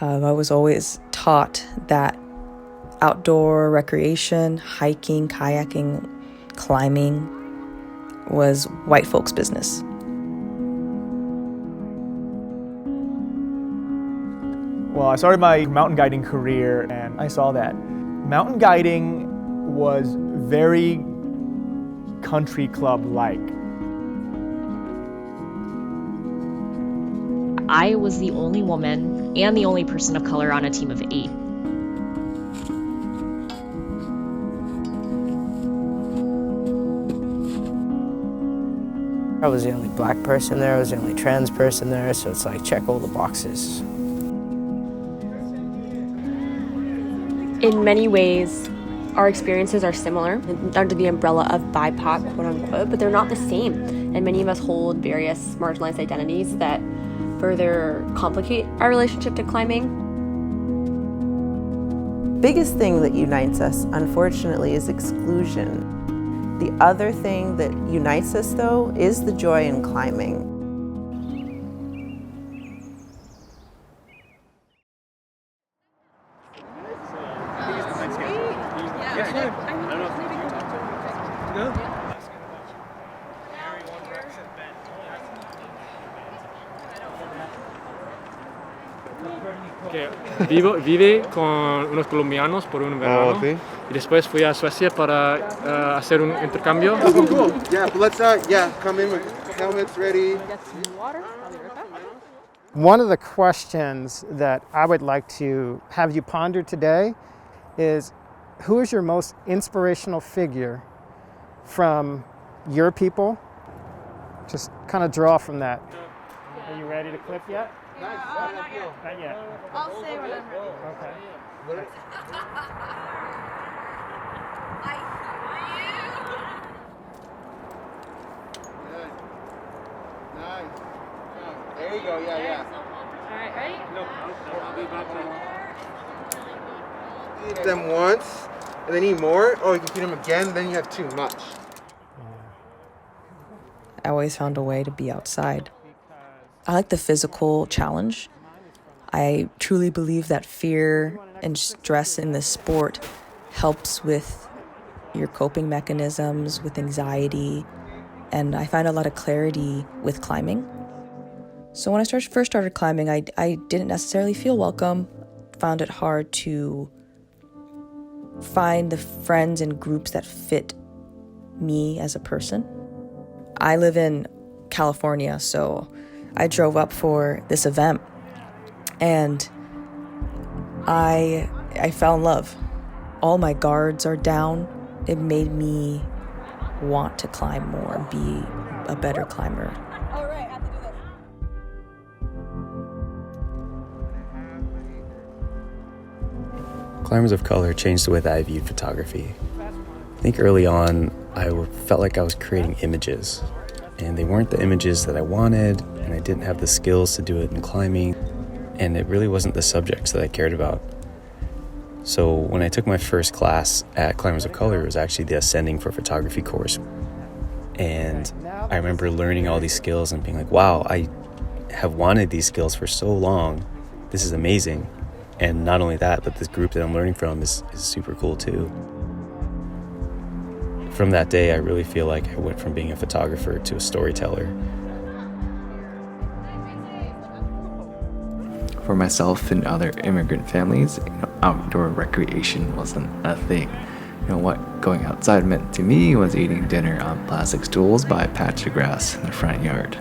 I was always taught that outdoor recreation, hiking, kayaking, climbing was white folks' business. Well, I started my mountain guiding career and I saw that mountain guiding was very country club-like. I was the only woman and the only person of color on a team of 8. I was the only black person there, I was the only trans person there, so it's like check all the boxes. In many ways, our experiences are similar under the umbrella of BIPOC, quote unquote, but they're not the same. And many of us hold various marginalized identities that further complicate our relationship to climbing. Biggest thing that unites us, unfortunately, is exclusion. The other thing that unites us, though, is the joy in climbing. Que vive con unos colombianos por un verano. ¿Sí? Y después fui a Suecia para hacer un intercambio. Oh, cool. Yeah, but let's come in with helmets ready. One of the questions that I would like to have you ponder today is, who is your most inspirational figure from your people? Just kind of draw from that. Are you ready to clip yet? Not yet. I'll say when I'm ready. Okay. Nice. There you go, yeah. All right, ready? Eat them once, and then eat more. Oh, you can feed them again, then you have too much. I always found a way to be outside. I like the physical challenge. I truly believe that fear and stress in this sport helps with your coping mechanisms, with anxiety, and I find a lot of clarity with climbing. So when I first started climbing, I didn't necessarily feel welcome, found it hard to find the friends and groups that fit me as a person. I live in California, so I drove up for this event and I fell in love. All my guards are down. It made me want to climb more, be a better climber. All right, I have to do this. Climbers of Color changed the way that I viewed photography. I think early on, I felt like I was creating images, and they weren't the images that I wanted, and I didn't have the skills to do it in climbing, and it really wasn't the subjects that I cared about. So when I took my first class at Climbers of Color, it was actually the Ascending for Photography course. And I remember learning all these skills and being like, wow, I have wanted these skills for so long. This is amazing. And not only that, but this group that I'm learning from is super cool too. From that day, I really feel like I went from being a photographer to a storyteller. For myself and other immigrant families, outdoor recreation wasn't a thing. What going outside meant to me was eating dinner on plastic stools by a patch of grass in the front yard.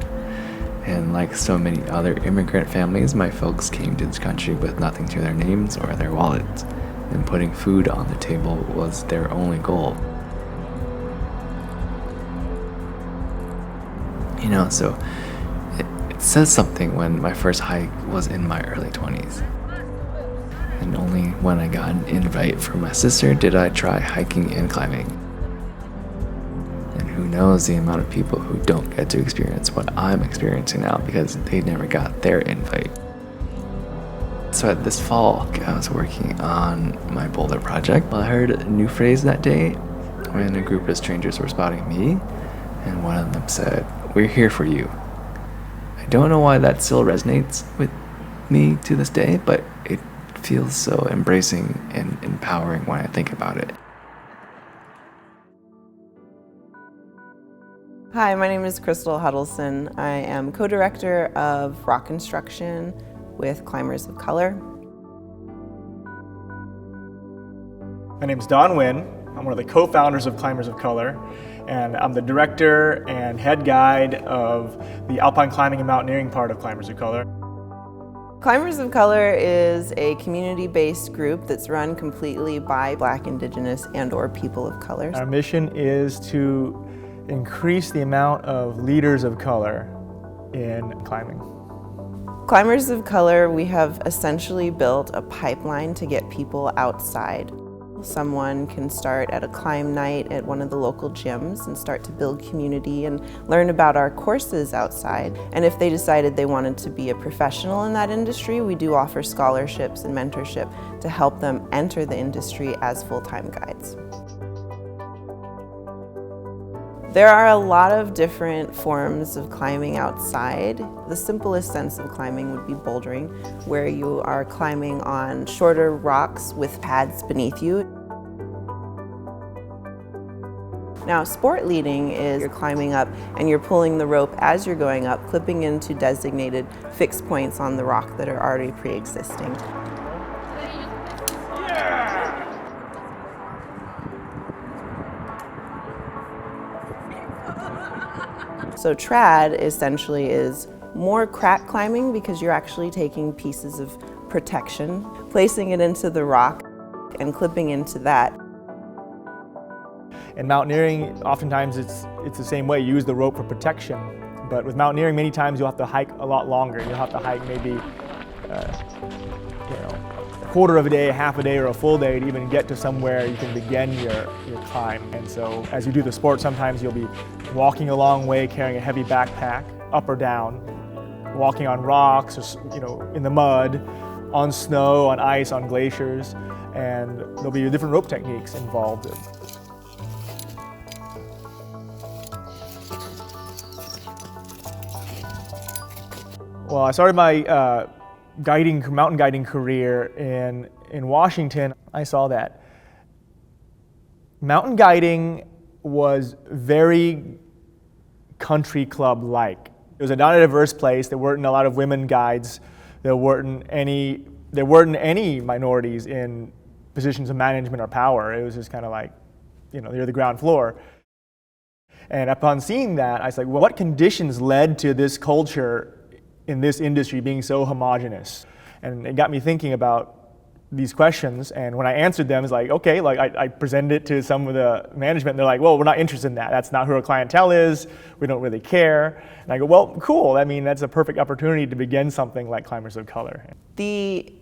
And like so many other immigrant families, my folks came to this country with nothing to their names or their wallets, and putting food on the table was their only goal. So it says something when my first hike was in my early 20s. And only when I got an invite from my sister did I try hiking and climbing. And who knows the amount of people who don't get to experience what I'm experiencing now because they never got their invite. So this fall, I was working on my boulder project. I heard a new phrase that day when a group of strangers were spotting me, and one of them said, "We're here for you." I don't know why that still resonates with me to this day, but it feels so embracing and empowering when I think about it. Hi, my name is Crystal Huddleston. I am co-director of rock instruction with Climbers of Color. My name is Don Wynn. I'm one of the co-founders of Climbers of Color, and I'm the director and head guide of the alpine climbing and mountaineering part of Climbers of Color. Climbers of Color is a community-based group that's run completely by Black, Indigenous, and/or people of color. Our mission is to increase the amount of leaders of color in climbing. Climbers of Color, we have essentially built a pipeline to get people outside. Someone can start at a climb night at one of the local gyms and start to build community and learn about our courses outside. And if they decided they wanted to be a professional in that industry, we do offer scholarships and mentorship to help them enter the industry as full-time guides. There are a lot of different forms of climbing outside. The simplest sense of climbing would be bouldering, where you are climbing on shorter rocks with pads beneath you. Now, sport leading is you're climbing up and you're pulling the rope as you're going up, clipping into designated fixed points on the rock that are already pre-existing. So trad essentially is more crack climbing because you're actually taking pieces of protection, placing it into the rock and clipping into that. In mountaineering, oftentimes it's the same way. You use the rope for protection, but with mountaineering, many times you'll have to hike a lot longer. You'll have to hike maybe a quarter of a day, half a day, or a full day to even get to somewhere you can begin your climb. And so as you do the sport, sometimes you'll be walking a long way carrying a heavy backpack, up or down, walking on rocks, or, in the mud, on snow, on ice, on glaciers, and there'll be different rope techniques involved. Well, I started my mountain guiding career in Washington. I saw that mountain guiding was very country club-like. It was not a diverse place. There weren't a lot of women guides. There weren't any minorities in positions of management or power. It was just kind of like, you're the ground floor. And upon seeing that, I was like, well, what conditions led to this culture in this industry being so homogenous? And it got me thinking about these questions, and when I answered them, it's like, okay, I presented it to some of the management, and they're like, well, we're not interested in that. That's not who our clientele is. We don't really care. And I go, well, cool. I mean, that's a perfect opportunity to begin something like Climbers of Color. The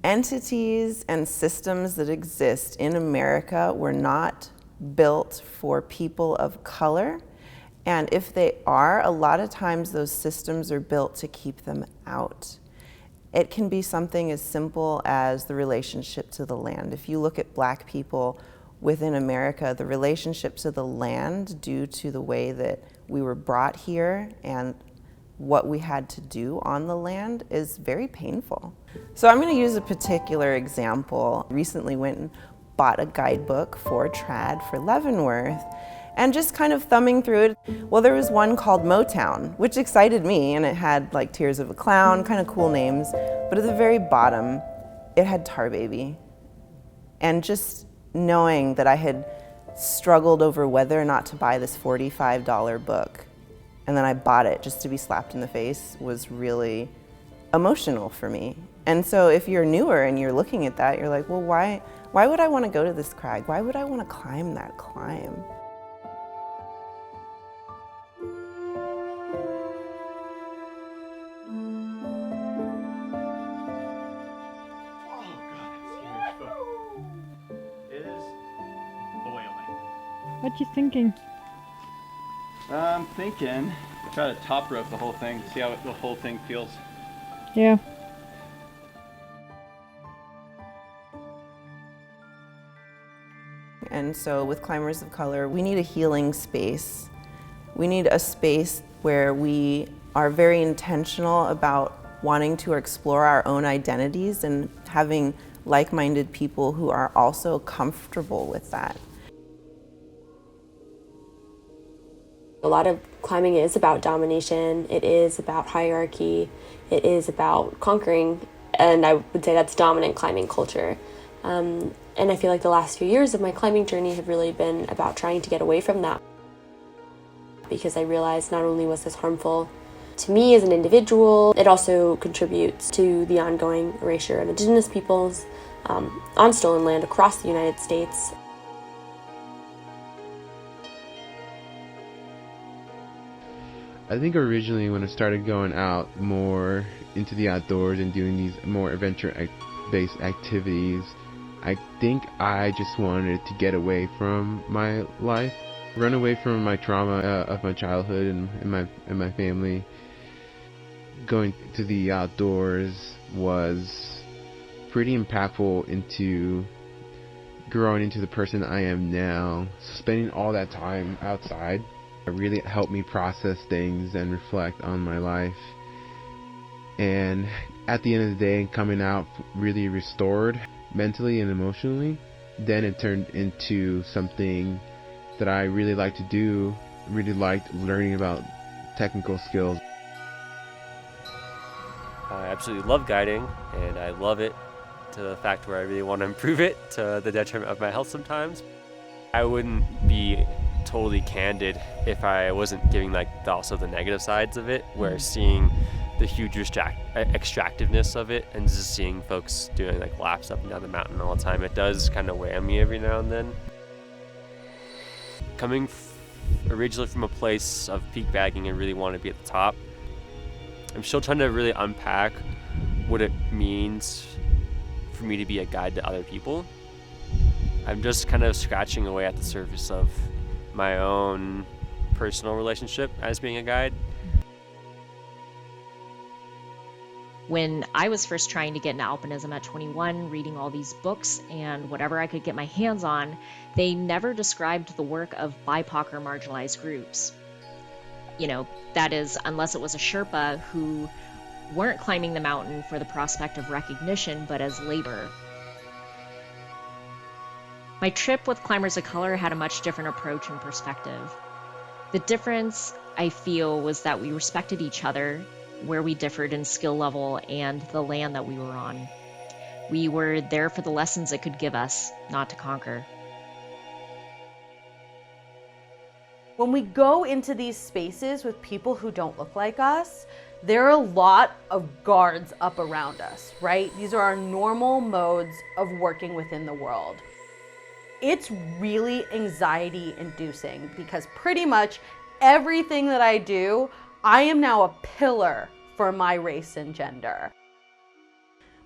entities and systems that exist in America were not built for people of color. And if they are, a lot of times those systems are built to keep them out. It can be something as simple as the relationship to the land. If you look at Black people within America, the relationship to the land, due to the way that we were brought here and what we had to do on the land, is very painful. So I'm going to use a particular example. I recently went and bought a guidebook for trad for Leavenworth, and just kind of thumbing through it. Well, there was one called Motown, which excited me, and it had like Tears of a Clown, kind of cool names. But at the very bottom, it had Tar Baby. And just knowing that I had struggled over whether or not to buy this $45 book, and then I bought it just to be slapped in the face, was really emotional for me. And so if you're newer and you're looking at that, you're like, well, why would I want to go to this crag? Why would I want to climb that climb? What you thinking? I'm thinking, try to top rope the whole thing, see how the whole thing feels. Yeah. And so with Climbers of Color, we need a healing space. We need a space where we are very intentional about wanting to explore our own identities and having like-minded people who are also comfortable with that. A lot of climbing is about domination, it is about hierarchy, it is about conquering, and I would say that's dominant climbing culture. And I feel like the last few years of my climbing journey have really been about trying to get away from that, because I realized not only was this harmful to me as an individual, it also contributes to the ongoing erasure of Indigenous peoples on stolen land across the United States. I think originally when I started going out more into the outdoors and doing these more adventure-based activities, I think I just wanted to get away from my life, run away from my trauma of my childhood and my family. Going to the outdoors was pretty impactful into growing into the person I am now. Spending all that time outside really helped me process things and reflect on my life. And at the end of the day, coming out really restored mentally and emotionally, then it turned into something that I really like to do. Really liked learning about technical skills. I absolutely love guiding, and I love it to the fact where I really want to improve it to the detriment of my health sometimes. I wouldn't be totally candid if I wasn't giving also the negative sides of it, where seeing the huge extractiveness of it and just seeing folks doing laps up and down the mountain all the time, it does kind of weigh on me every now and then. Coming originally from a place of peak bagging and really want to be at the top, I'm still trying to really unpack what it means for me to be a guide to other people. I'm just kind of scratching away at the surface of my own personal relationship as being a guide. When I was first trying to get into alpinism at 21, reading all these books and whatever I could get my hands on, they never described the work of BIPOC or marginalized groups. That is, unless it was a Sherpa who weren't climbing the mountain for the prospect of recognition, but as labor. My trip with Climbers of Color had a much different approach and perspective. The difference, I feel, was that we respected each other, where we differed in skill level and the land that we were on. We were there for the lessons it could give us, not to conquer. When we go into these spaces with people who don't look like us, there are a lot of guards up around us, right? These are our normal modes of working within the world. It's really anxiety inducing because pretty much everything that I do, I am now a pillar for my race and gender.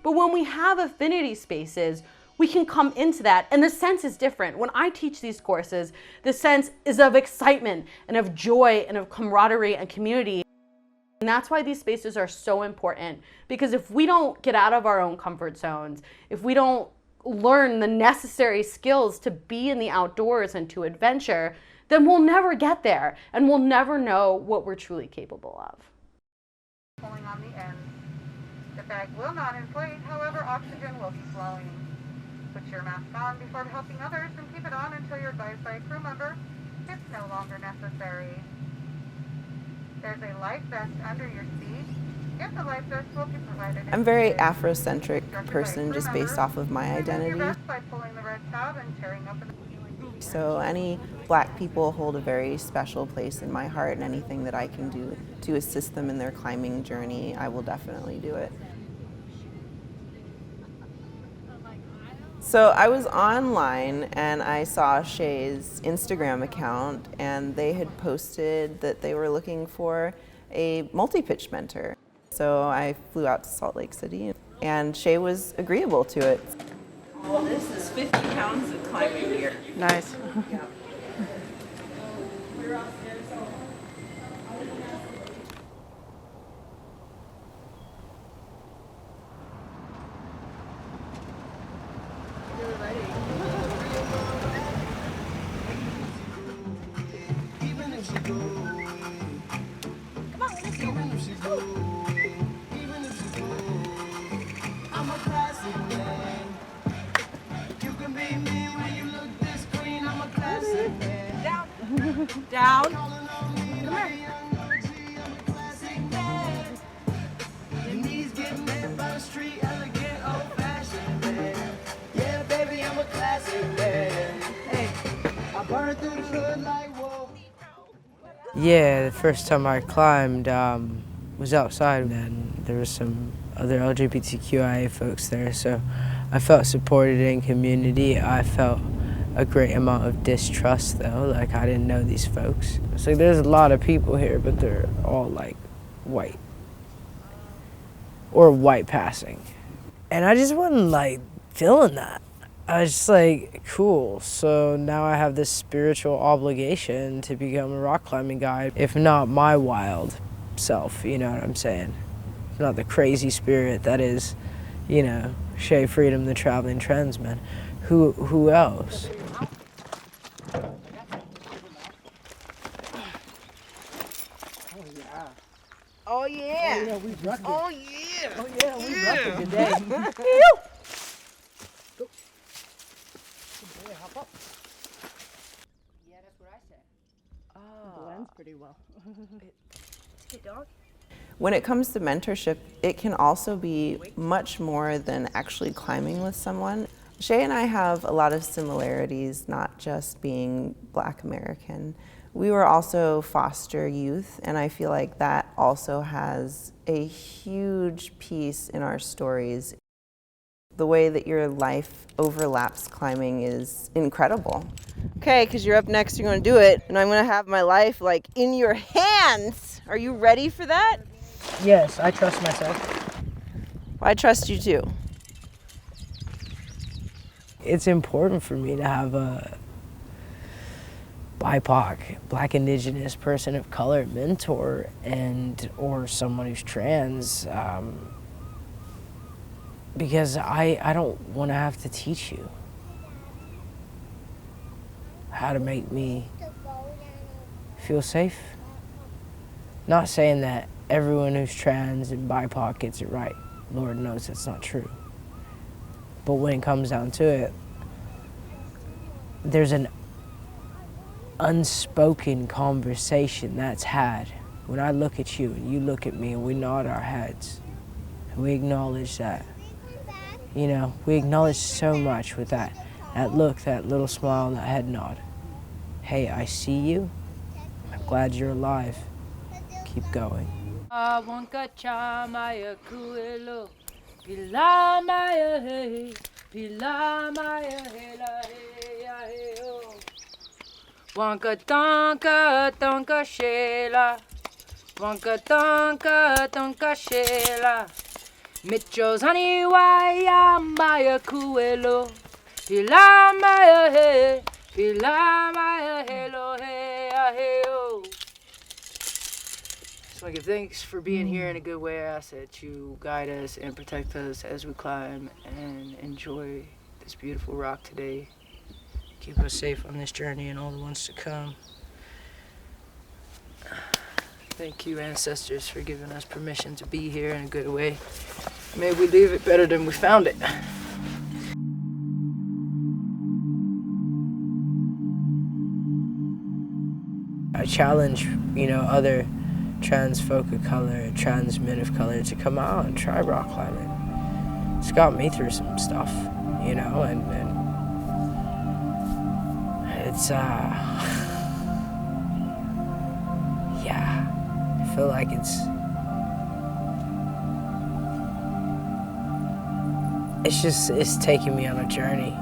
But when we have affinity spaces, we can come into that, and the sense is different. When I teach these courses, the sense is of excitement and of joy and of camaraderie and community. And that's why these spaces are so important, because if we don't get out of our own comfort zones, if we don't learn the necessary skills to be in the outdoors and to adventure, then we'll never get there, and we'll never know what we're truly capable of. Pulling on the end. The bag will not inflate, however, oxygen will be flowing. Put your mask on before helping others and keep it on until you're advised by a crew member it's no longer necessary. There's a life vest under your seat. If the life vest will be provided. I'm a very Afrocentric person just based off of my identity. By pulling the red tab and tearing up So any Black people hold a very special place in my heart, and anything that I can do to assist them in their climbing journey, I will definitely do it. So I was online and I saw Shay's Instagram account, and they had posted that they were looking for a multi-pitch mentor. So I flew out to Salt Lake City, and Shay was agreeable to it. Well, this is 50 pounds of climbing gear. Nice. Down. Come here. Yeah, the first time I climbed was outside, and there was some other LGBTQIA folks there, so I felt supported in community. I felt a great amount of distrust, though, like I didn't know these folks. So there's a lot of people here, but they're all like white or white passing. And I just wasn't like feeling that. I was just like, cool, so now I have this spiritual obligation to become a rock climbing guide, if not my wild self, you know what I'm saying? Not the crazy spirit that is, you know, Shay Freedom, the traveling trensman. Who else? Oh yeah. Oh yeah, we rocked it. Oh yeah. Oh yeah, we rocked it today. Hop up. Yeah, that's what I said. Oh. It blends pretty well. Hey, dog. When it comes to mentorship, it can also be much more than actually climbing with someone. Shay and I have a lot of similarities, not just being Black American. We were also foster youth, and I feel like that also has a huge piece in our stories. The way that your life overlaps climbing is incredible. Okay, because you're up next, you're gonna do it, and I'm gonna have my life like in your hands. Are you ready for that? Yes, I trust myself. I trust you too. It's important for me to have a BIPOC, Black Indigenous person of color mentor or someone who's trans, because I don't want to have to teach you how to make me feel safe. Not saying that everyone who's trans and BIPOC gets it right. Lord knows that's not true. But when it comes down to it, there's an unspoken conversation that's had when I look at you and you look at me and we nod our heads and we acknowledge that. You know, we acknowledge so much with that look, that little smile, and that head nod. Hey, I see you. I'm glad you're alive. Keep going. Wanka tonka shela, wanka tonka shela. Mitchell's honey waya maya kuelo, pila maya he, pila maya hello hey hey oh. So I give thanks for being here in a good way. I ask that you guide us and protect us as we climb and enjoy this beautiful rock today. Keep us safe on this journey and all the ones to come. Thank you, ancestors, for giving us permission to be here in a good way. May we leave it better than we found it. I challenge, you know, other trans folk of color, trans men of color to come out and try rock climbing. It's got me through some stuff, you know, and it's, yeah, I feel like it's taking me on a journey.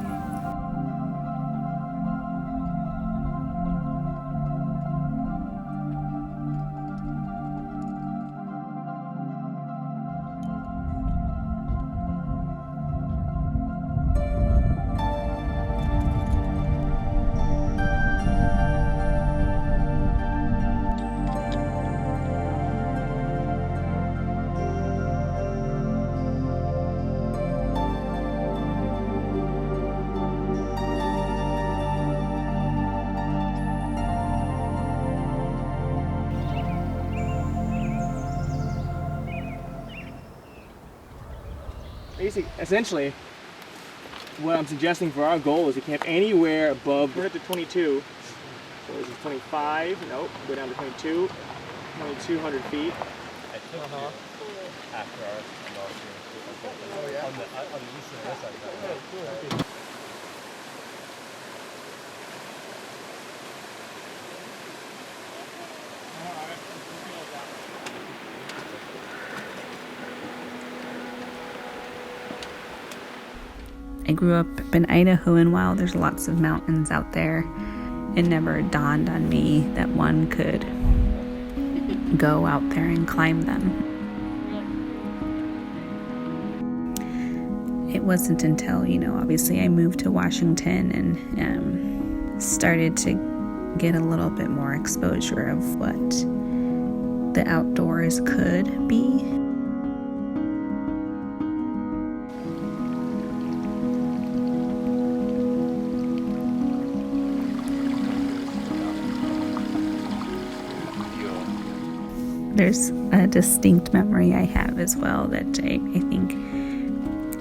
Essentially, what I'm suggesting for our goal is to camp anywhere above, we're at the 22, So this is 25. Nope. Go down to 22. 2,200 feet. I took after our on the east and west side. I grew up in Idaho, and while there's lots of mountains out there, it never dawned on me that one could go out there and climb them. It wasn't until, obviously I moved to Washington and started to get a little bit more exposure of what the outdoors could be. There's a distinct memory I have as well that I think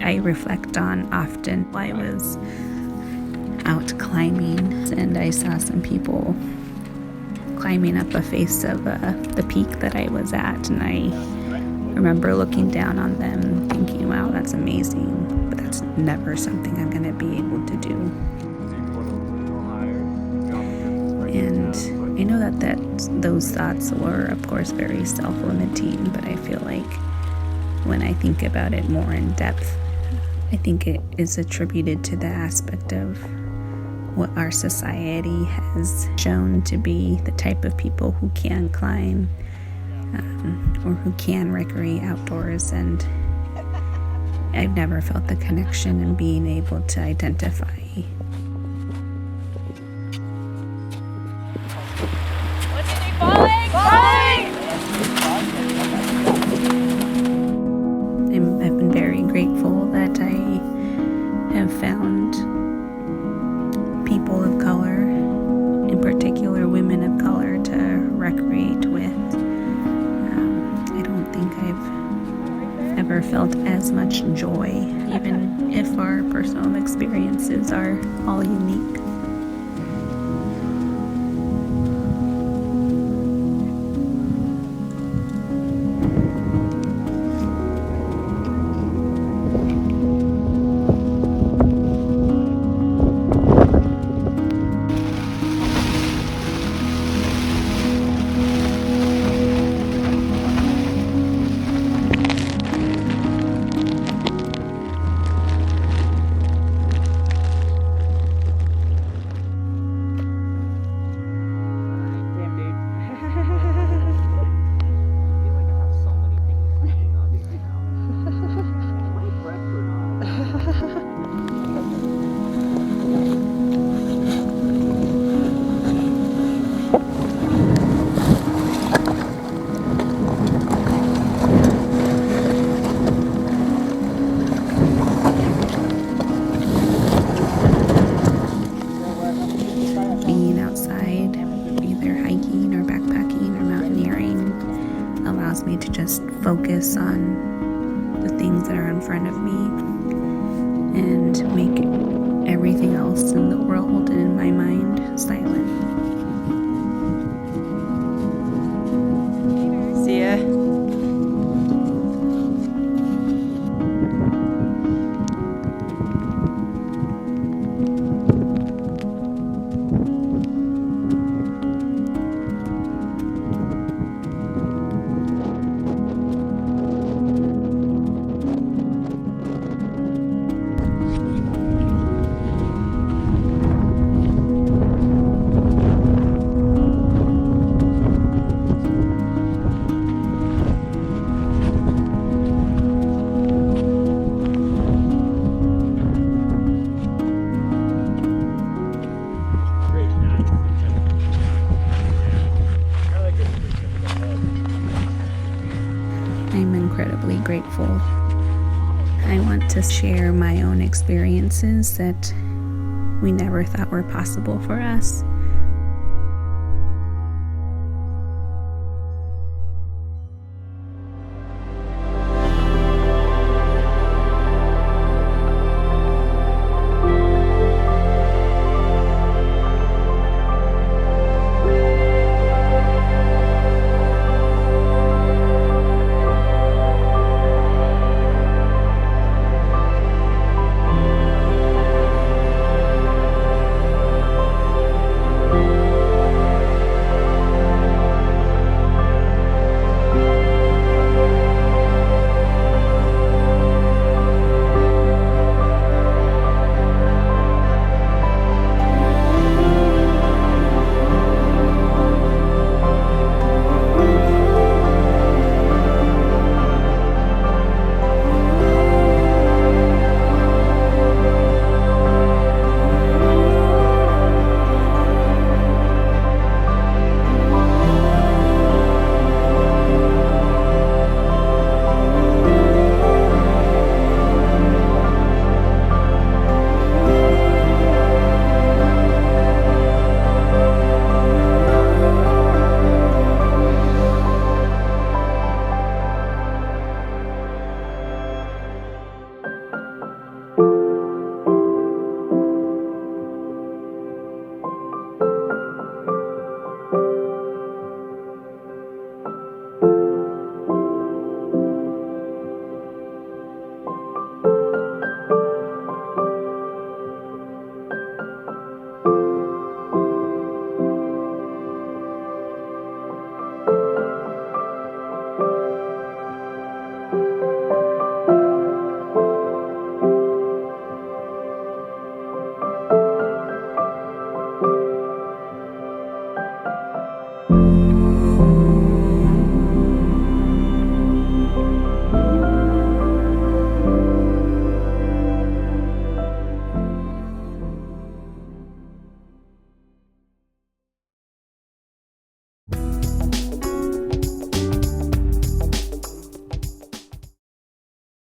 I reflect on often. I was out climbing and I saw some people climbing up a face of the peak that I was at, and I remember looking down on them thinking, wow, that's amazing, but that's never something I'm going to be able to do. And I know that those thoughts were, of course, very self-limiting, but I feel like when I think about it more in depth, I think it is attributed to the aspect of what our society has shown to be the type of people who can climb or who can recreate outdoors. And I've never felt the connection in being able to identify I've been very grateful that I have found people of color, in particular women of color, to recreate with. I don't think I've ever felt as much joy, even if our personal experiences are all unique. Being outside, either hiking or backpacking or mountaineering, allows me to just focus on the things that are in front of me and make everything else in the world and in my mind silent. See ya. I'm incredibly grateful. I want to share my own experiences that we never thought were possible for us.